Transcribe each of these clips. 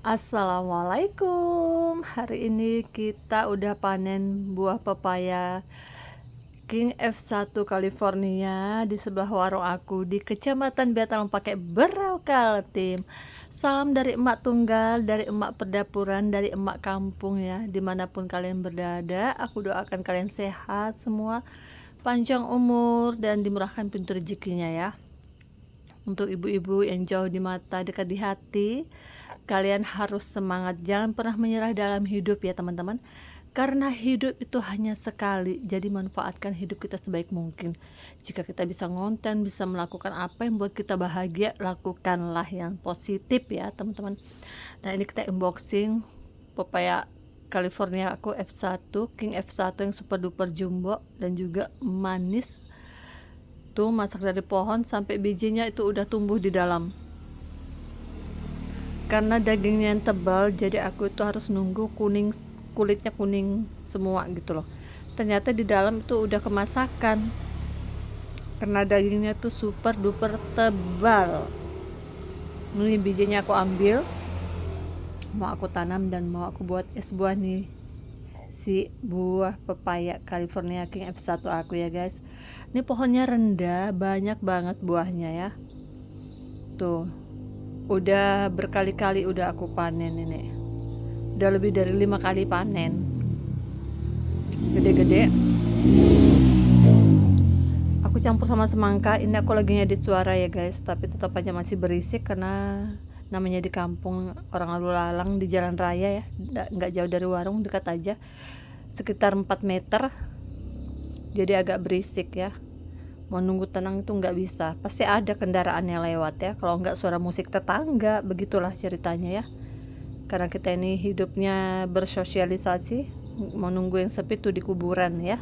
Assalamualaikum. Hari ini kita udah panen buah pepaya King F1 California di sebelah warung aku di Kecamatan Biatalang pakai Berau Tim. Salam dari emak tunggal, dari emak perdapuran, dari emak kampung ya. Dimanapun kalian berada, aku doakan kalian sehat semua, panjang umur dan dimurahkan pintu rezekinya ya. Untuk ibu-ibu yang jauh di mata, dekat di hati, kalian harus semangat, jangan pernah menyerah dalam hidup ya teman-teman, karena hidup itu hanya sekali. Jadi manfaatkan hidup kita sebaik mungkin. Jika kita bisa ngonten, bisa melakukan apa yang buat kita bahagia, lakukanlah yang positif ya teman-teman. Nah, ini kita unboxing pepaya California aku F1 King F1 yang super duper jumbo dan juga manis tuh, masak dari pohon sampai bijinya itu udah tumbuh di dalam. Karena dagingnya yang tebal, jadi aku itu harus nunggu kuning, kulitnya kuning semua gitu loh. Ternyata di dalam itu udah kemasakan, karena dagingnya tuh super duper tebal. Ini bijinya aku ambil, mau aku tanam dan mau aku buat es buah nih, si buah pepaya California King F1 aku ya guys. Ini pohonnya rendah, banyak banget buahnya ya. Tuh, udah berkali-kali udah aku panen ini. Udah lebih dari 5 kali panen. Gede-gede. Aku campur sama semangka. Ini aku lagi ngedit suara ya guys, tapi tetap aja masih berisik karena namanya di kampung, orang lalu lalang di jalan raya ya, nggak jauh dari warung, dekat aja, sekitar 4 meter. Jadi agak berisik ya. Mau nunggu tenang itu nggak bisa, pasti ada kendaraan yang lewat ya. Kalau nggak suara musik tetangga, begitulah ceritanya ya. Karena kita ini hidupnya bersosialisasi, mau nunggu yang sepi tuh di kuburan ya.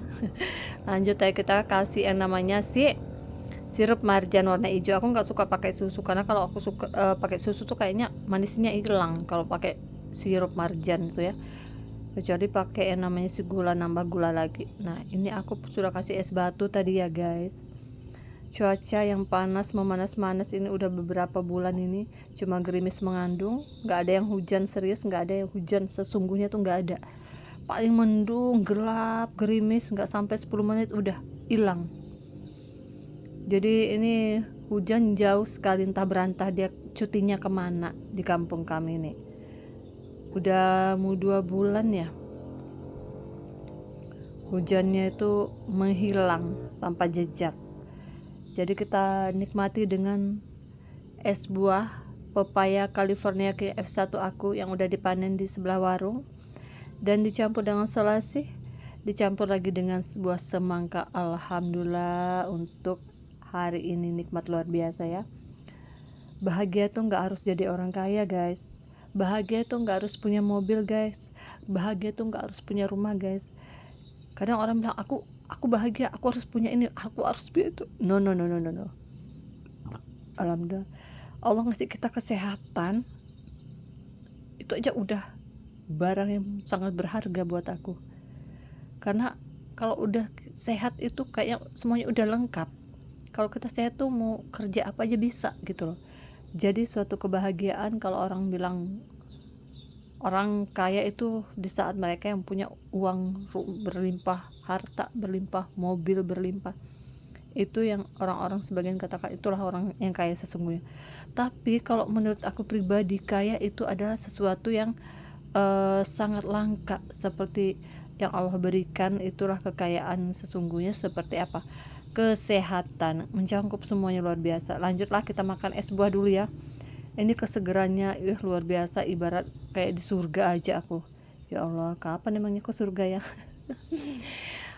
Lanjut ya, kita kasih yang namanya sirup marjan warna hijau. Aku nggak suka pakai susu karena kalau aku suka pakai susu tuh kayaknya manisnya hilang kalau pakai sirup marjan itu ya. Kecuali pakai yang namanya si gula, nambah gula lagi. Nah, ini aku sudah kasih es batu tadi ya guys. Cuaca yang panas memanas-manas ini udah beberapa bulan ini, cuma gerimis mengandung, nggak ada yang hujan serius, nggak ada yang hujan sesungguhnya tuh, nggak ada. Paling mendung, gelap, gerimis, nggak sampai 10 menit udah hilang. Jadi ini hujan jauh sekali, entah berantah dia cutinya kemana di kampung kami ini. Udah mau 2 bulan ya hujannya itu menghilang tanpa jejak. Jadi kita nikmati dengan es buah pepaya California King F1 aku yang udah dipanen di sebelah warung, dan dicampur dengan selasih, dicampur lagi dengan sebuah semangka. Alhamdulillah, untuk hari ini nikmat luar biasa ya. Bahagia tuh nggak harus jadi orang kaya guys, bahagia tuh nggak harus punya mobil guys, bahagia tuh nggak harus punya rumah guys. Kadang orang bilang aku bahagia, aku harus punya ini, aku harus punya itu. No. Alhamdulillah, Allah ngasih kita kesehatan, itu aja udah barang yang sangat berharga buat aku. Karena kalau udah sehat itu kayak semuanya udah lengkap. Kalau kita sehat tuh mau kerja apa aja bisa gitu loh. Jadi suatu kebahagiaan kalau orang bilang orang kaya itu di saat mereka yang punya uang berlimpah, harta berlimpah, mobil berlimpah. Itu yang orang-orang sebagian katakan itulah orang yang kaya sesungguhnya. Tapi kalau menurut aku pribadi, kaya itu adalah sesuatu yang sangat langka. Seperti yang Allah berikan, itulah kekayaan sesungguhnya. Seperti apa? Kesehatan, mencakup semuanya, luar biasa. Lanjutlah, kita makan es buah dulu ya. Ini kesegerannya luar biasa, ibarat kayak di surga aja aku. Ya Allah, kapan emangnya ke surga ya?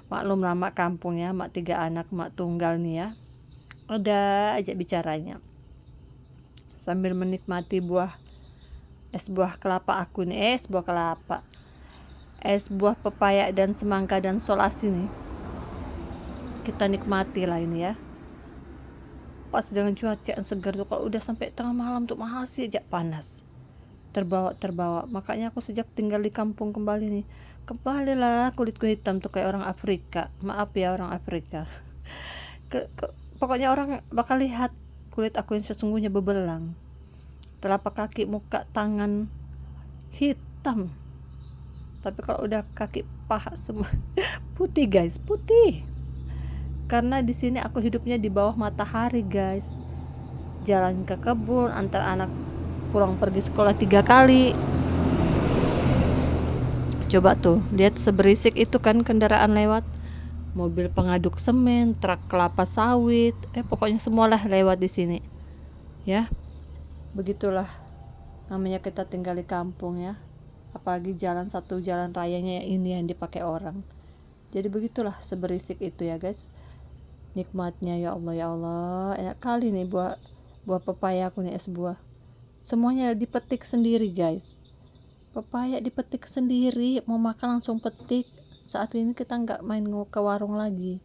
Maklum lah, mak kampung ya, mak 3 anak, mak tunggal nih ya. Ada aja bicaranya. Sambil menikmati es buah kelapa aku nih, es buah kelapa, es buah pepaya dan semangka dan solasi nih. Kita nikmati lah ini ya. Pas dengan cuaca yang segar tuh, kalau udah sampai tengah malam tuh masih aja panas, terbawa. Makanya aku sejak tinggal di kampung kembali nih, kembalilah kulitku hitam tuh kayak orang Afrika. Maaf ya orang Afrika. Pokoknya orang bakal lihat kulit aku yang sesungguhnya bebelang, telapak kaki, muka, tangan, hitam, tapi kalau udah kaki paha semua putih guys, putih. Karena di sini aku hidupnya di bawah matahari guys, jalan ke kebun, antar anak pulang pergi sekolah 3 kali. Coba tuh lihat seberisik itu kan kendaraan lewat, mobil pengaduk semen, truk kelapa sawit, pokoknya semualah lewat di sini ya. Begitulah namanya kita tinggal di kampung ya, apalagi jalan rayanya ini yang dipakai orang. Jadi begitulah seberisik itu ya guys. Nikmatnya ya Allah, enak kali nih buah pepaya aku nih, es buah. Semuanya dipetik sendiri guys. Pepaya dipetik sendiri, mau makan langsung petik. Saat ini kita nggak main ke warung lagi.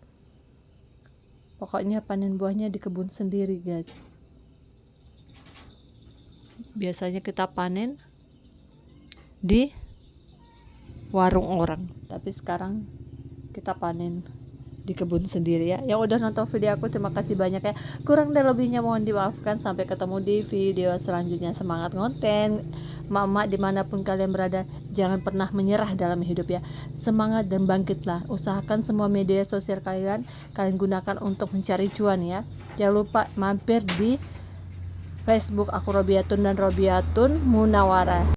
Pokoknya panen buahnya di kebun sendiri guys. Biasanya kita panen di warung orang, tapi sekarang kita panen di kebun sendiri ya. Yang udah nonton video aku terima kasih banyak ya, kurang dan lebihnya mohon dimaafkan. Sampai ketemu di video selanjutnya. Semangat ngonten mama dimanapun kalian berada, jangan pernah menyerah dalam hidup ya. Semangat dan bangkitlah, usahakan semua media sosial kalian gunakan untuk mencari cuan ya. Jangan lupa mampir di Facebook aku Robiatun dan Robiatun Munawarah.